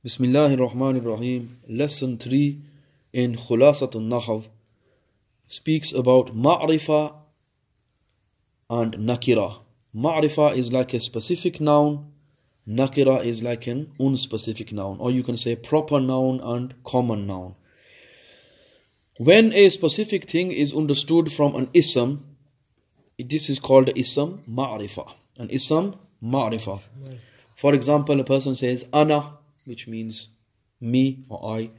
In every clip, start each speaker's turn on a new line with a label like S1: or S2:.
S1: Bismillahir-Rahmanir-Rahim. Lesson 3 in Khulasat-un-Nahw speaks about ma'rifa and nakira. Ma'rifa is like a specific noun, nakira is like an unspecific noun, or you can say proper noun and common noun. When a specific thing is understood from an ism, this is called ism ma'rifa. An ism ma'rifa. For example, a person says ana, which means me or I.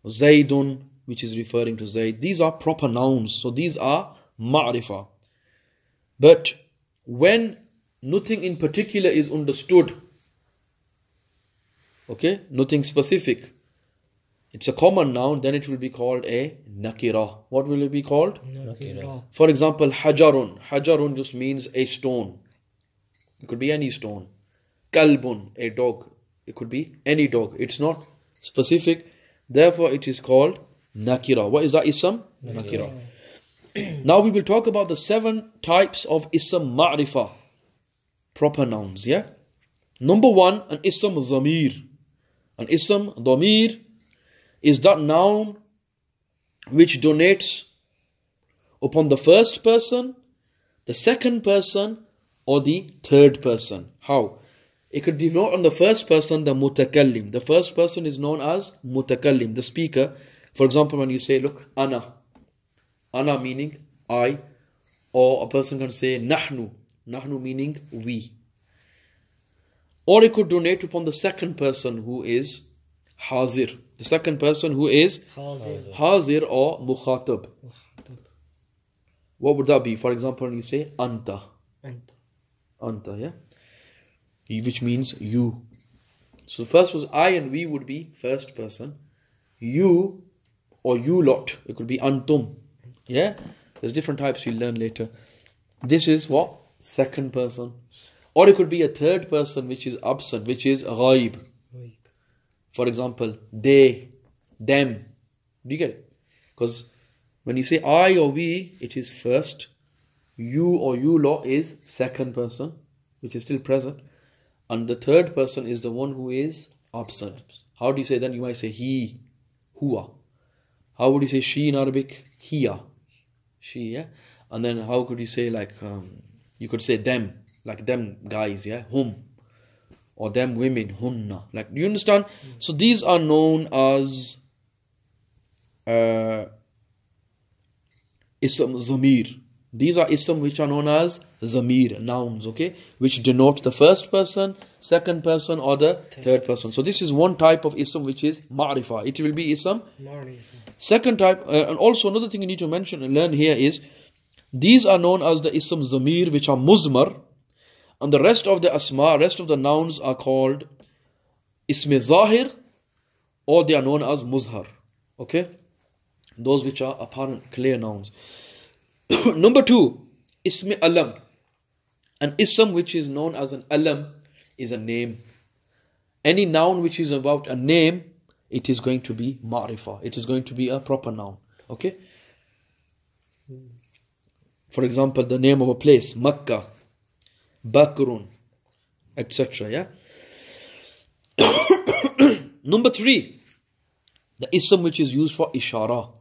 S1: Zaydun, which is referring to Zayd. These are proper nouns, so these are ma'rifa. But when nothing in particular is understood, okay, nothing specific, it's a common noun, then it will be called a nakira. What will it be called?
S2: Nakira.
S1: For example, hajarun. Hajarun just means a stone. It could be any stone. Kalbun, a dog. It could be any dog. It's not specific. Therefore, it is called nakira. What is that ism? Nakira. Now we will talk about the 7 types of ism ma'rifa. Proper nouns, yeah? Number 1, an ism dhamir. An ism dhamir is that noun which donates upon the first person, the second person, or the third person. How? It could denote on the first person the mutakallim. The first person is known as mutakallim, the speaker. For example, when you say, look, ana. Ana meaning I. Or a person can say nahnu. Nahnu meaning we. Or it could donate upon the second person who is hazir. The second person who is hazir or mukhatab. What would that be? For example, when you say anta. Anta, yeah? Which means you. So first was I and we would be first person. You or you lot. It could be antum. Yeah? There's different types you'll learn later. This is what? Second person. Or it could be a third person which is absent, which is ghaib. For example, they, them. Do you get it? Because when you say I or we, it is first. You or you lot is second person, which is still present. And the third person is the one who is absent. How do you say then? You might say he, huwa. How would you say she in Arabic? Hiya. She, yeah? And then how could you say like, you could say them, like them guys, yeah? Hum. Or them women, hunna. Like, do you understand? So these are known as ism zamir. These are ism which are known as zamir, nouns, okay? Which denote the first person, second person, or the third person. So this is one type of ism which is ma'rifa. It will be ism. Second type, and also another thing you need to mention and learn here is, these are known as the ism zamir, which are muzmar. And the rest of the asma, rest of the nouns are called ism zahir, or they are known as muzhar. Okay? Those which are apparent, clear nouns. Number 2, ism alam. An ism which is known as an alam is a name. Any noun which is about a name, it is going to be ma'rifa. It is going to be a proper noun. Okay? For example, the name of a place, Makkah, Bakrun, etc. Yeah? Number 3, the ism which is used for ishara,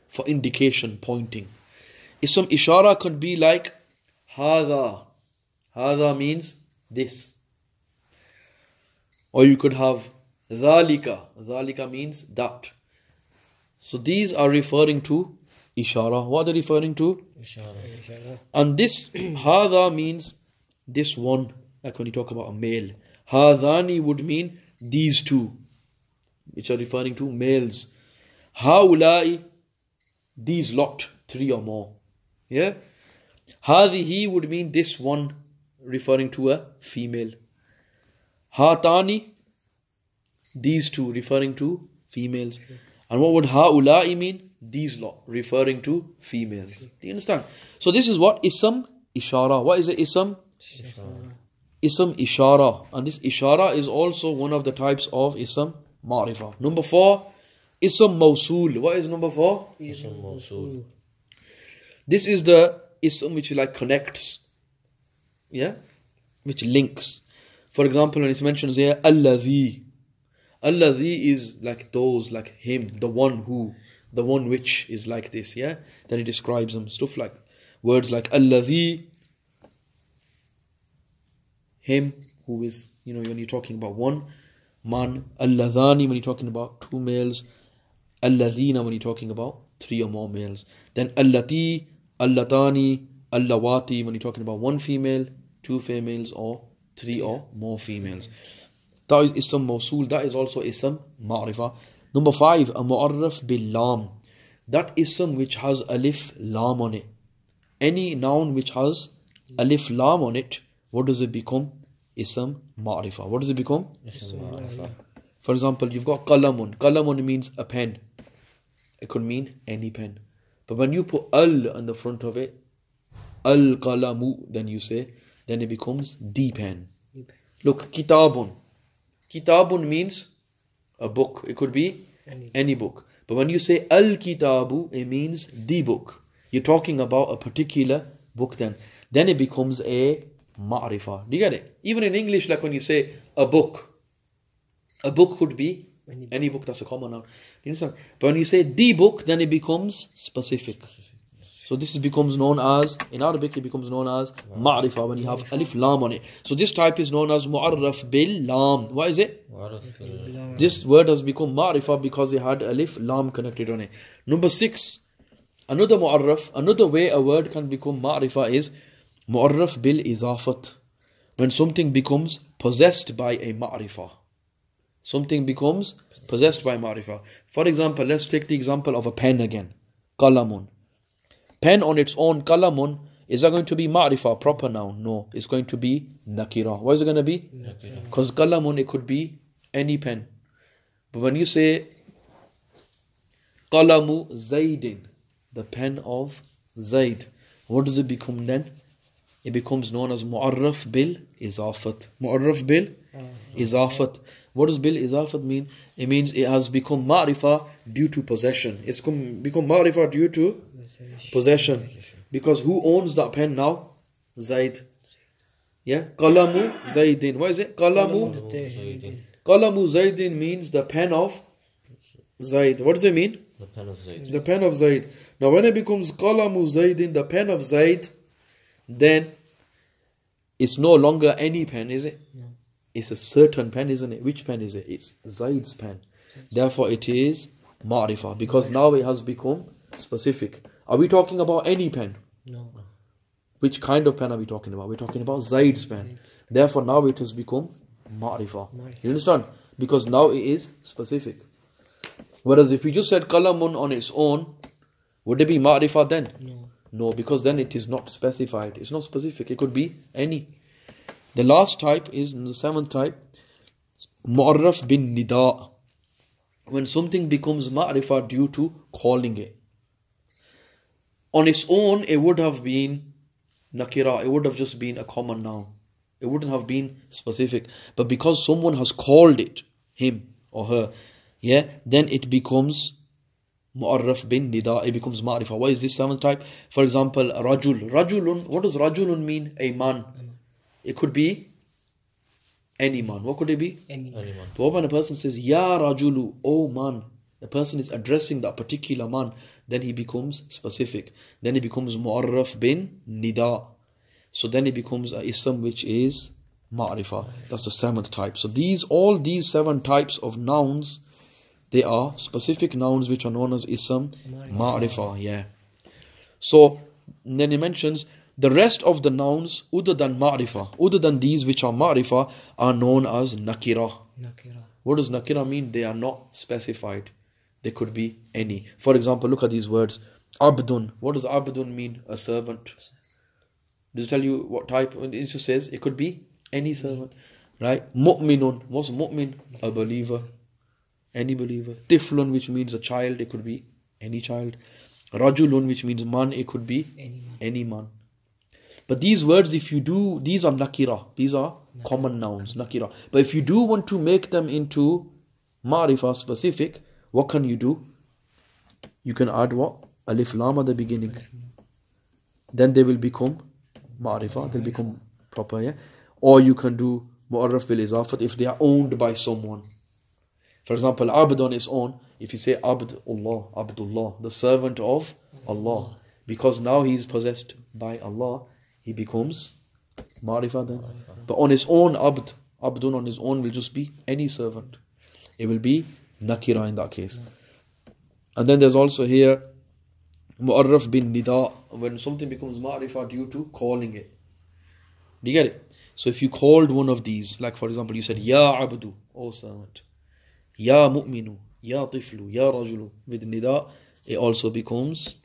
S1: for indication, pointing. Ism ishara could be like hada. Hada means this. Or you could have dhalika. Dhalika means that. So these are referring to ishara. What are they referring to? Ishara. And this hada means this one. Like when you talk about a male. Hadani would mean these two, which are referring to males. Haulai, these lot, 3 or more. Yeah? Hadihi would mean this one, referring to a female. Hatani, these two, referring to females. And what would haulai mean? These lot, referring to females. Do you understand? So this is what? Ism ishara. What is it? Ism? Ishara. Ism ishara. And this ishara is also one of the types of ism ma'rifa. Number 4, ism mawsool. What is number 4?
S2: Ism mawsool.
S1: This is the ism which like connects, yeah, which links. For example, when it's mentioned here, alladhi. Alladhi is like those, like him, the one who, the one which is like this, yeah? Then he describes them, stuff like, words like Alladhi, him, who is, when you're talking about one man, Alladhani when you're talking about two males, Alladhina when you're talking about three or more males. Then Allati, Allatani, Allawati when you're talking about one female, two females, or three or more females. That is Ism Mawsul. That is also Ism Ma'rifah. Number 5, a Mu'arraf bil Lam. That Ism which has Alif Lam on it. Any noun which has Alif Lam on it, what does it become? Ism Ma'rifah. What does it become?
S2: Ism Ma'rifah.
S1: For example, you've got Qalamun. Qalamun means a pen. It could mean any pen. But when you put Al on the front of it, Al Qalamu, then it becomes the pen. Look, Kitabun. Kitabun means a book. It could be any book. But when you say Al-Kitabu, it means the book. You're talking about a particular book then. Then it becomes a Ma'rifah. Do you get it? Even in English, like when you say a book could be any book. That's a common noun. Do you understand? But when you say the book, then it becomes specific. So this becomes known as, in Arabic it becomes known as Ma'rifah when you have Alif Lam on it. So this type is known as Mu'arraf bil Lam. What is it? This word has become Ma'rifah because it had Alif Lam connected on it. Number 6, another Mu'arraf, another way a word can become Ma'rifah is Mu'arraf bil Izafat. When something becomes possessed by a Ma'rifah. Something becomes possessed by Ma'rifah. For example, let's take the example of a pen again. Qalamun. Pen on its own, Qalamun, is that going to be Ma'rifah, proper noun? No, it's going to be Nakira. What is it going to be? Nakira. Because Qalamun, it could be any pen. But when you say Qalamu Zaydin, the pen of Zayd, what does it become then? It becomes known as Mu'arraf bil Izafat. Mu'arraf bil Izafat. What does bil Izafat mean? It means it has become Ma'rifah due to possession. It's become Ma'rifah due to possession. Because who owns that pen now? Zayd. Yeah? Qalamu Zaydin. What is it? Qalamu Zaydin means the pen of Zayd. What does it mean?
S2: The pen of Zayd.
S1: The pen of Zayd. Now when it becomes Qalamu Zaydin, the pen of Zayd, then it's no longer any pen, is it? No. It's a certain pen, isn't it? Which pen is it? It's Zayd's pen. Therefore it is Ma'rifah because now it has become specific. Are we talking about any pen?
S2: No.
S1: Which kind of pen are we talking about? We're talking about Zayd's pen. Therefore now it has become Ma'rifah. You understand? Because now it is specific. Whereas if we just said Qalamun on its own, would it be Ma'rifah then?
S2: No.
S1: No, because then it is not specified. It's not specific. It could be any. The last type is, the 7th type, Mu'arraf bin Nida. When something becomes Ma'rifah due to calling it. On its own, it would have been Nakira. It would have just been a common noun. It wouldn't have been specific. But because someone has called it, him or her, yeah, then it becomes Mu'arraf bin Nida. It becomes Ma'rifah. What is this 7th type? For example, Rajul. Rajulun. What does Rajulun mean? A man. It could be any man. What could it be?
S2: Any man.
S1: But when a person says, Ya Rajulu, oh man, the person is addressing that particular man, then he becomes specific. Then it becomes Mu'arraf bin Nida. So then it becomes a ism which is Ma'rifah. That's the 7th type. So all these 7 types of nouns, they are specific nouns which are known as ism Ma'rifah. Yeah. So then he mentions the rest of the nouns, other than Ma'rifah, other than these which are Ma'rifah, are known as Nakira. What does Nakira mean? They are not specified. They could be any. For example, look at these words. Abdun. What does Abdun mean? A servant. Does it tell you what type? It just says it could be any servant. Right? Mu'minun. What's mu'min? A believer. Any believer. Tiflun, which means a child. It could be any child. Rajulun, which means man. It could be any man. But these words, if you do, these are nakira. These are common nouns, nakira. But if you do want to make them into ma'rifah specific, what can you do? You can add what? Alif lam at the beginning. Then they will become ma'rifah. They'll become proper, yeah? Or you can do mu'arraf bil izafat if they are owned by someone. For example, abd on its own, if you say Abdullah, the servant of Allah, because now he is possessed by Allah, he becomes ma'rifah then. But on his own, abdun on his own will just be any servant. It will be nakira in that case. And then there's also here mu'arraf bin nida, when something becomes ma'rifah due to calling it. Do you get it? So if you called one of these, like for example, you said Ya abdu, O servant, Ya mu'minu, Ya tiflu, Ya rajulu, with nida, it also becomes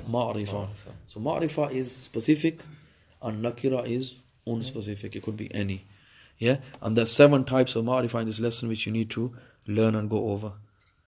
S1: ma'rifah. So ma'rifah is specific and nakira is unspecific. It could be any. Yeah? And there's 7 types of ma'rifah in this lesson which you need to learn and go over.